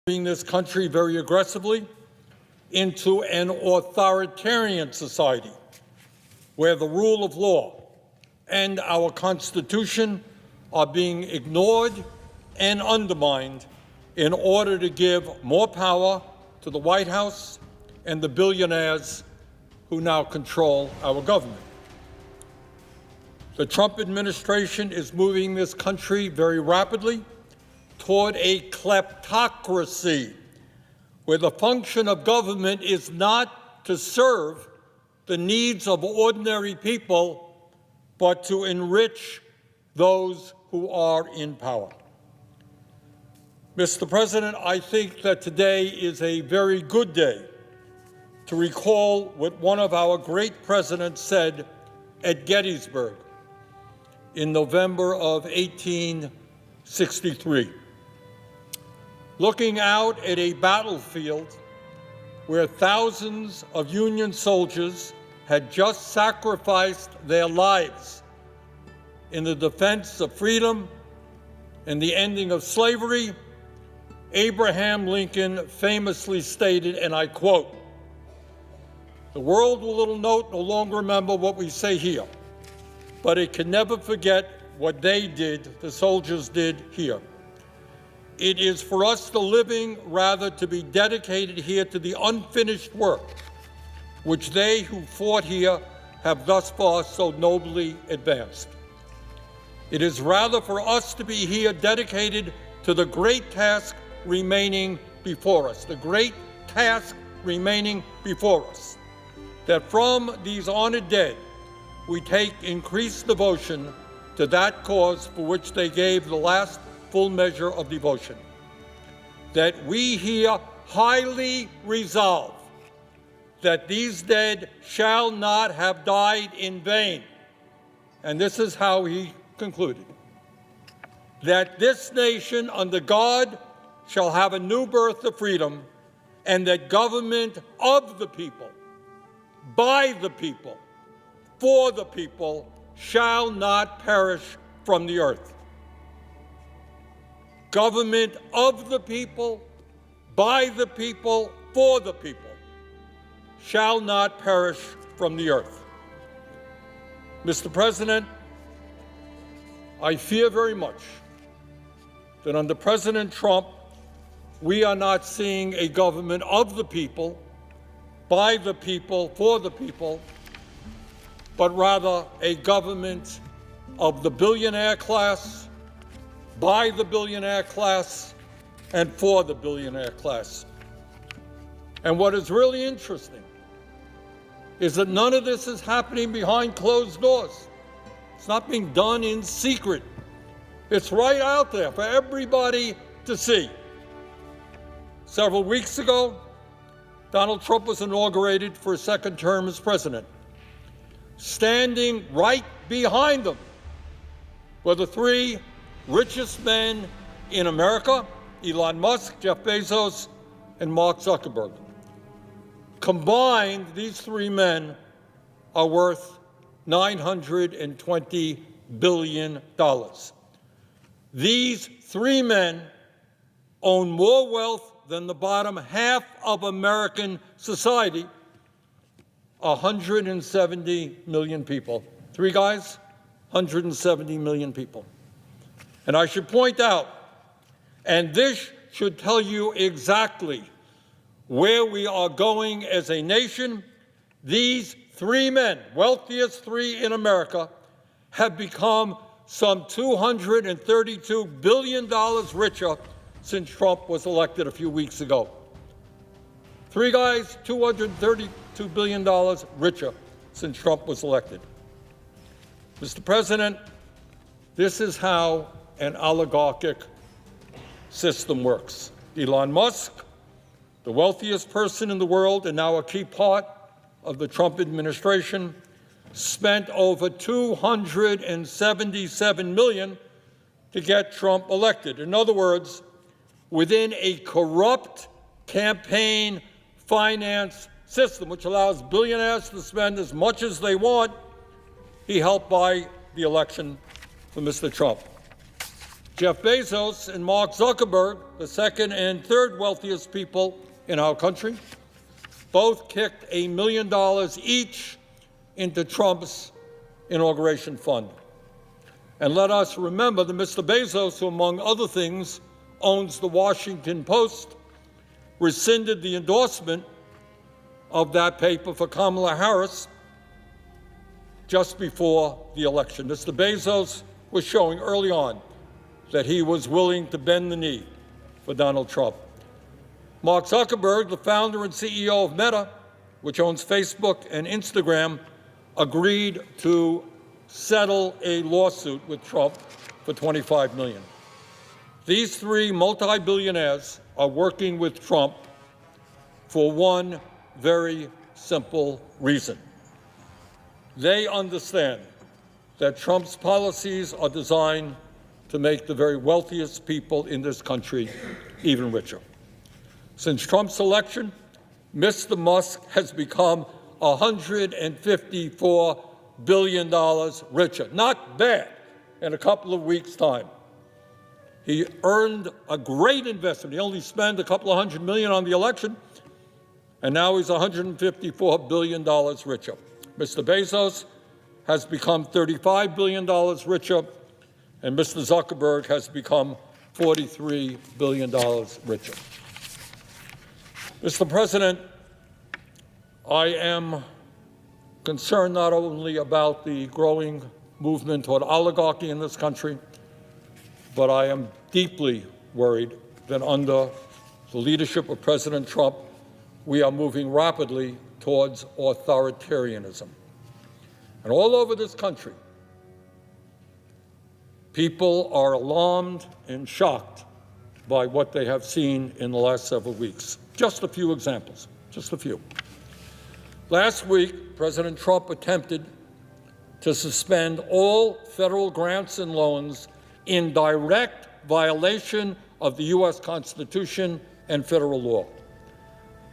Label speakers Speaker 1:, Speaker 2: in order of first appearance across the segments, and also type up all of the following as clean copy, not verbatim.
Speaker 1: moving this country very aggressively into an authoritarian society where the rule of law and our Constitution are being ignored and undermined in order to give more power to the White House and the billionaires who now control our government. The Trump administration is moving this country very rapidly toward a kleptocracy, where the function of government is not to serve the needs of ordinary people, but to enrich those who are in power. Mr. President, I think that today is a very good day to recall what one of our great presidents said at Gettysburg in November of 1863. Looking out at a battlefield where thousands of Union soldiers had just sacrificed their lives in the defense of freedom and the ending of slavery, Abraham Lincoln famously stated, and I quote, "The world will no longer remember what we say here, but it can never forget what they did, the soldiers did here. It is for us, the living, rather to be dedicated here to the unfinished work which they who fought here have thus far so nobly advanced. It is rather for us to be here dedicated to the great task remaining before us, the great task remaining before us, that from these honored dead we take increased devotion to that cause for which they gave the last full measure of devotion, that we here highly resolve that these dead shall not have died in vain." And this is how he concluded, "that this nation under God shall have a new birth of freedom, and that government of the people, by the people, for the people, shall not perish from the earth." Government of the people, by the people, for the people, shall not perish from the earth. Mr. President, I fear very much that under President Trump, we are not seeing a government of the people, by the people, for the people, but rather a government of the billionaire class, by the billionaire class, and for the billionaire class. And what is really interesting is that none of this is happening behind closed doors. It's not being done in secret. It's right out there for everybody to see. Several weeks ago, Donald Trump was inaugurated for a second term as president. Standing right behind him were the three richest men in America, Elon Musk, Jeff Bezos, and Mark Zuckerberg. Combined, these three men are worth $920 billion. These three men own more wealth than the bottom half of American society, 170 million people. Three guys, 170 million people. And I should point out, and this should tell you exactly where we are going as a nation, these three men, wealthiest three in America, have become some $232 billion richer since Trump was elected a few weeks ago. Three guys, $232 billion richer since Trump was elected. Mr. President, this is how an oligarchic system works. Elon Musk, the wealthiest person in the world and now a key part of the Trump administration, spent over $277 million to get Trump elected. In other words, within a corrupt campaign finance system, which allows billionaires to spend as much as they want, he helped buy the election for Mr. Trump. Jeff Bezos and Mark Zuckerberg, the second and third wealthiest people in our country, both kicked $1 million each into Trump's inauguration fund. And let us remember that Mr. Bezos, who among other things owns the Washington Post, rescinded the endorsement of that paper for Kamala Harris just before the election. Mr. Bezos was showing early on that he was willing to bend the knee for Donald Trump. Mark Zuckerberg, the founder and CEO of Meta, which owns Facebook and Instagram, agreed to settle a lawsuit with Trump for $25 million. These three multi-billionaires are working with Trump for one very simple reason. They understand that Trump's policies are designed to make the very wealthiest people in this country even richer. Since Trump's election, Mr. Musk has become $154 billion richer. Not bad in a couple of weeks' time. He earned a great investment. He only spent a couple of $100 million on the election, and now he's $154 billion richer. Mr. Bezos has become $35 billion richer, and Mr. Zuckerberg has become $43 billion richer. Mr. President, I am concerned not only about the growing movement toward oligarchy in this country, but I am deeply worried that under the leadership of President Trump, we are moving rapidly towards authoritarianism. And all over this country, people are alarmed and shocked by what they have seen in the last several weeks. Just a few examples, just a few. Last week, President Trump attempted to suspend all federal grants and loans in direct violation of the U.S. Constitution and federal law.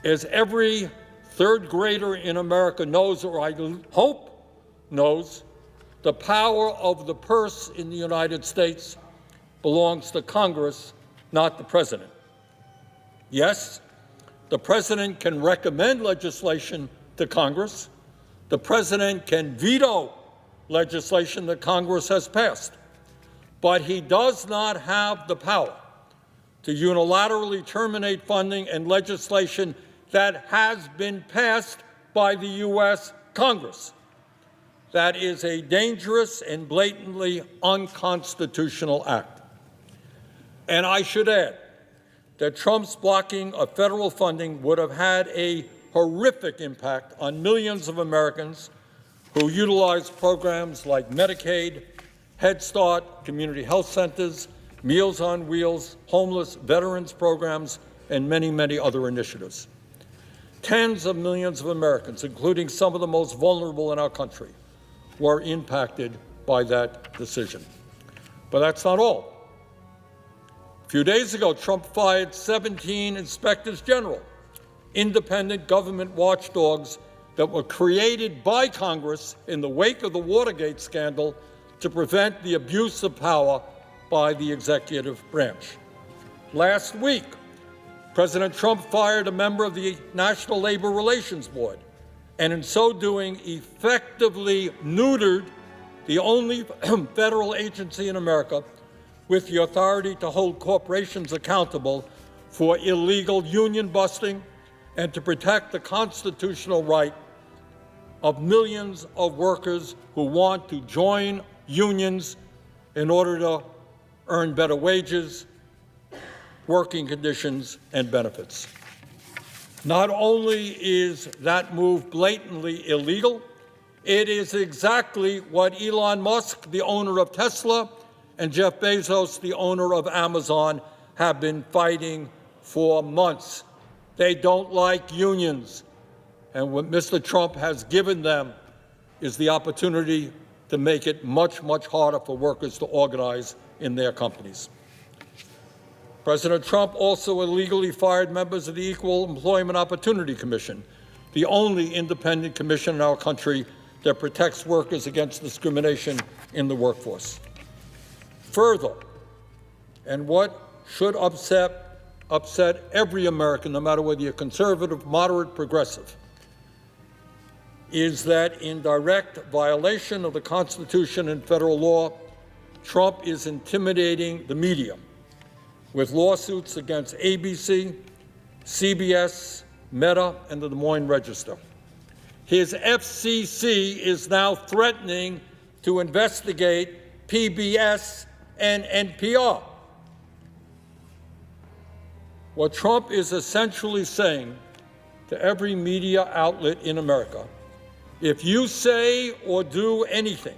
Speaker 1: As every third grader in America knows, or I hope knows, the power of the purse in the United States belongs to Congress, not the president. Yes, the president can recommend legislation to Congress. The president can veto legislation that Congress has passed. But he does not have the power to unilaterally terminate funding and legislation that has been passed by the U.S. Congress. That is a dangerous and blatantly unconstitutional act. And I should add that Trump's blocking of federal funding would have had a horrific impact on millions of Americans who utilize programs like Medicaid, Head Start, community health centers, Meals on Wheels, homeless veterans programs, and many, many other initiatives. Tens of millions of Americans, including some of the most vulnerable in our country, were impacted by that decision. But that's not all. A few days ago, Trump fired 17 inspectors general, independent government watchdogs that were created by Congress in the wake of the Watergate scandal to prevent the abuse of power by the executive branch. Last week, President Trump fired a member of the National Labor Relations Board, and in so doing, effectively neutered the only federal agency in America with the authority to hold corporations accountable for illegal union busting and to protect the constitutional right of millions of workers who want to join unions in order to earn better wages, working conditions, and benefits. Not only is that move blatantly illegal, it is exactly what Elon Musk, the owner of Tesla, and Jeff Bezos, the owner of Amazon, have been fighting for months. They don't like unions, and what Mr. Trump has given them is the opportunity to make it much, much harder for workers to organize in their companies. President Trump also illegally fired members of the Equal Employment Opportunity Commission, the only independent commission in our country that protects workers against discrimination in the workforce. Further, and what should upset every American, no matter whether you're conservative, moderate, progressive, is that in direct violation of the Constitution and federal law, Trump is intimidating the media with lawsuits against ABC, CBS, Meta, and the Des Moines Register. His FCC is now threatening to investigate PBS and NPR. What Trump is essentially saying to every media outlet in America, if you say or do anything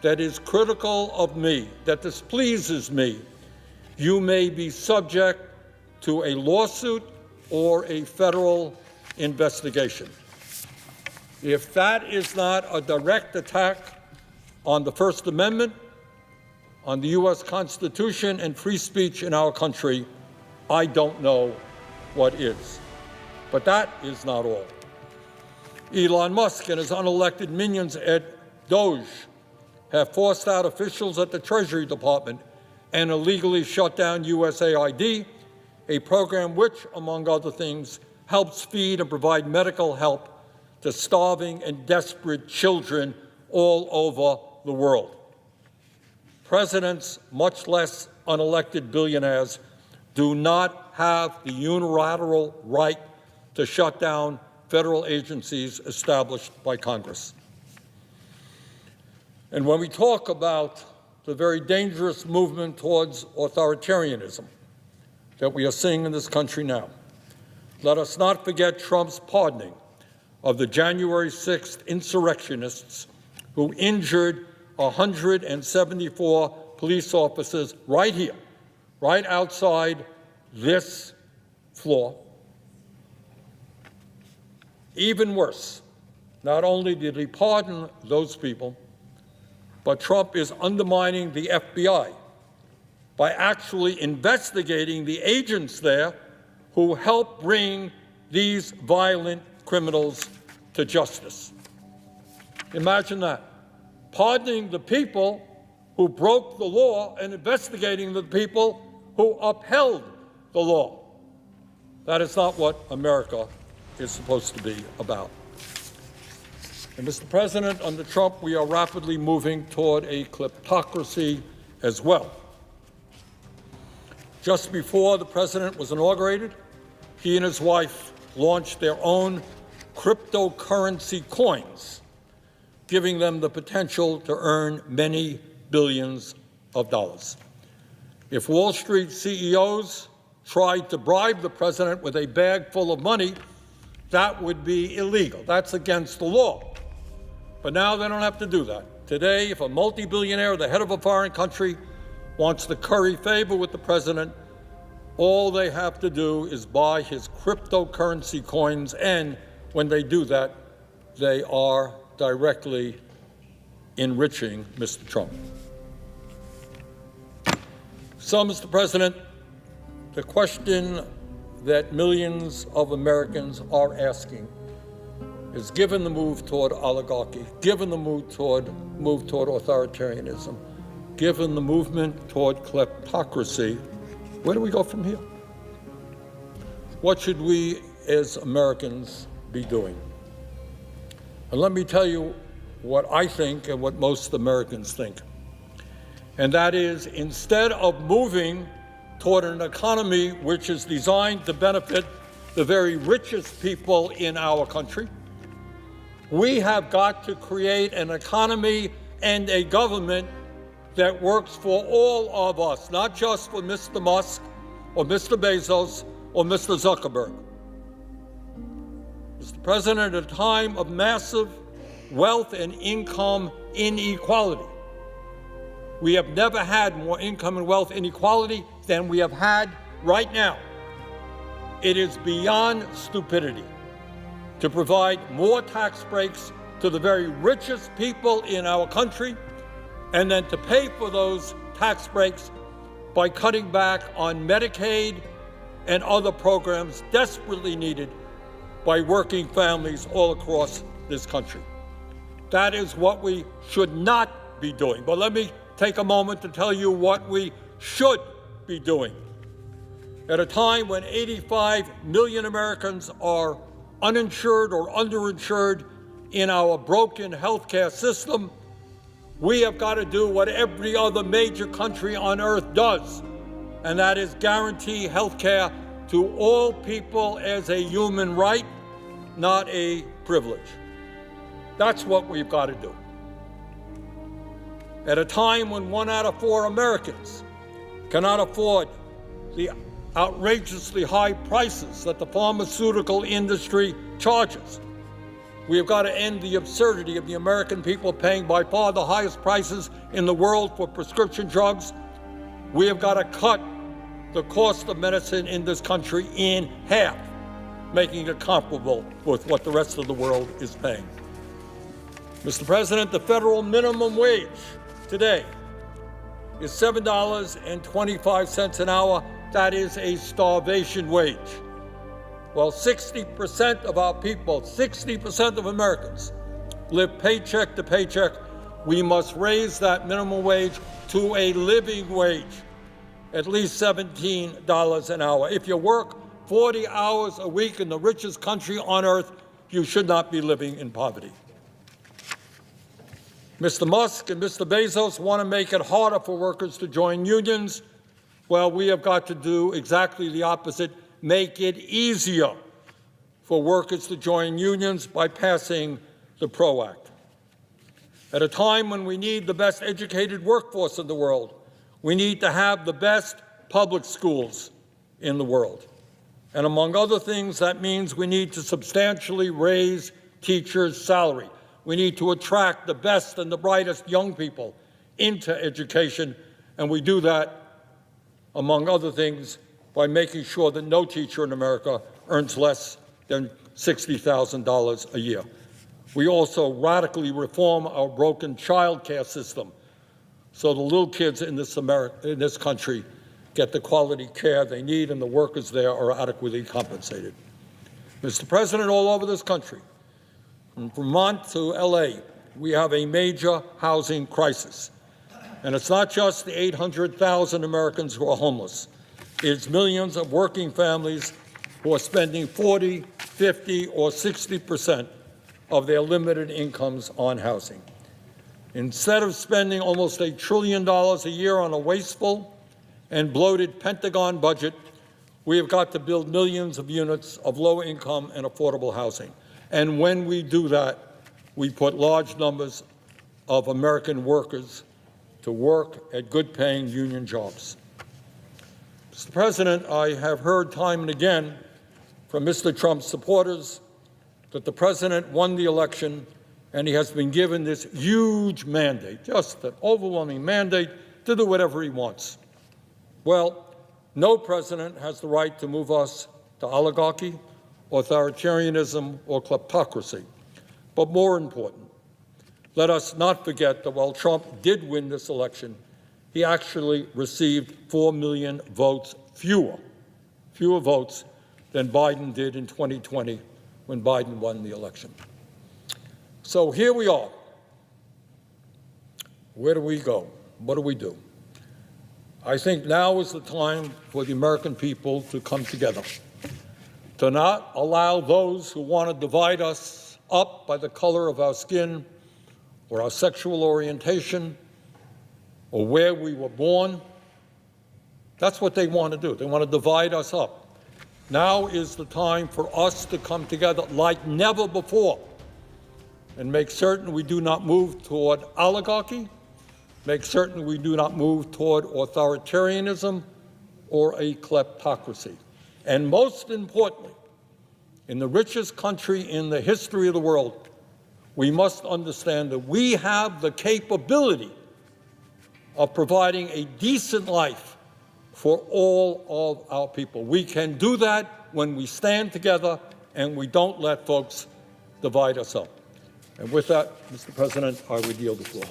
Speaker 1: that is critical of me, that displeases me, you may be subject to a lawsuit or a federal investigation. If that is not a direct attack on the First Amendment, on the U.S. Constitution and free speech in our country, I don't know what is. But that is not all. Elon Musk and his unelected minions at Doge have forced out officials at the Treasury Department and illegally shut down USAID, a program which, among other things, helps feed and provide medical help to starving and desperate children all over the world. Presidents, much less unelected billionaires, do not have the unilateral right to shut down federal agencies established by Congress. And when we talk about the very dangerous movement towards authoritarianism that we are seeing in this country now, let us not forget Trump's pardoning of the January 6th insurrectionists who injured 174 police officers right here, right outside this floor. Even worse, not only did he pardon those people, but Trump is undermining the FBI by actually investigating the agents there who helped bring these violent criminals to justice. Imagine that. Pardoning the people who broke the law and investigating the people who upheld the law. That is not what America is supposed to be about. And Mr. President, under Trump, we are rapidly moving toward a kleptocracy as well. Just before the president was inaugurated, he and his wife launched their own cryptocurrency coins, giving them the potential to earn many billions of dollars. If Wall Street CEOs tried to bribe the president with a bag full of money, that would be illegal. That's against the law. But now they don't have to do that. Today, if a multi-billionaire, the head of a foreign country, wants to curry favor with the president, all they have to do is buy his cryptocurrency coins, and when they do that, they are directly enriching Mr. Trump. So, Mr. President, the question that millions of Americans are asking is, given the move toward oligarchy, given the move toward authoritarianism, given the movement toward kleptocracy, where do we go from here? What should we as Americans be doing? And let me tell you what I think and what most Americans think. And that is, instead of moving toward an economy which is designed to benefit the very richest people in our country, we have got to create an economy and a government that works for all of us, not just for Mr. Musk or Mr. Bezos or Mr. Zuckerberg. Mr. President, at a time of massive wealth and income inequality, we have never had more income and wealth inequality than we have had right now. It is beyond stupidity to provide more tax breaks to the very richest people in our country and then to pay for those tax breaks by cutting back on Medicaid and other programs desperately needed by working families all across this country. That is what we should not be doing. But let me take a moment to tell you what we should be doing. At a time when 85 million Americans are uninsured or underinsured in our broken healthcare system, we have got to do what every other major country on earth does, and that is guarantee healthcare to all people as a human right, not a privilege. That's what we've got to do. At a time when 1 out of 4 Americans cannot afford the outrageously high prices that the pharmaceutical industry charges, we have got to end the absurdity of the American people paying by far the highest prices in the world for prescription drugs. We have got to cut the cost of medicine in this country in half, making it comparable with what the rest of the world is paying. Mr. President, the federal minimum wage today is $7.25 an hour. That is a starvation wage. Well, 60% of our people, 60% of Americans live paycheck to paycheck. We must raise that minimum wage to a living wage, at least $17 an hour. If you work 40 hours a week in the richest country on earth, you should not be living in poverty. Mr. Musk and Mr. Bezos want to make it harder for workers to join unions. Well, we have got to do exactly the opposite, make it easier for workers to join unions by passing the PRO Act. At a time when we need the best educated workforce in the world, we need to have the best public schools in the world. And among other things, that means we need to substantially raise teachers' salary. We need to attract the best and the brightest young people into education, and we do that, among other things, by making sure that no teacher in America earns less than $60,000 a year. We also radically reform our broken child care system so the little kids in this country get the quality care they need and the workers there are adequately compensated. Mr. President, all over this country, from Vermont to LA, we have a major housing crisis. And it's not just the 800,000 Americans who are homeless. It's millions of working families who are spending 40, 50, or 60% of their limited incomes on housing. Instead of spending almost $1 trillion a year on a wasteful and bloated Pentagon budget, we have got to build millions of units of low-income and affordable housing. And when we do that, we put large numbers of American workers to work at good-paying union jobs. Mr. President, I have heard time and again from Mr. Trump's supporters that the president won the election and he has been given this huge mandate, just an overwhelming mandate to do whatever he wants. Well, no president has the right to move us to oligarchy, authoritarianism, or kleptocracy. But more important, let us not forget that while Trump did win this election, he actually received 4 million votes fewer votes than Biden did in 2020 when Biden won the election. So here we are. Where do we go? What do we do? I think now is the time for the American people to come together, to not allow those who want to divide us up by the color of our skin or our sexual orientation or where we were born. That's what they want to do. They want to divide us up. Now is the time for us to come together like never before and make certain we do not move toward oligarchy, make certain we do not move toward authoritarianism or a kleptocracy. And most importantly, in the richest country in the history of the world, we must understand that we have the capability of providing a decent life for all of our people. We can do that when we stand together and we don't let folks divide us up. And with that, Mr. President, I would yield the floor.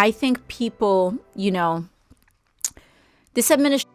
Speaker 2: I think people, this administration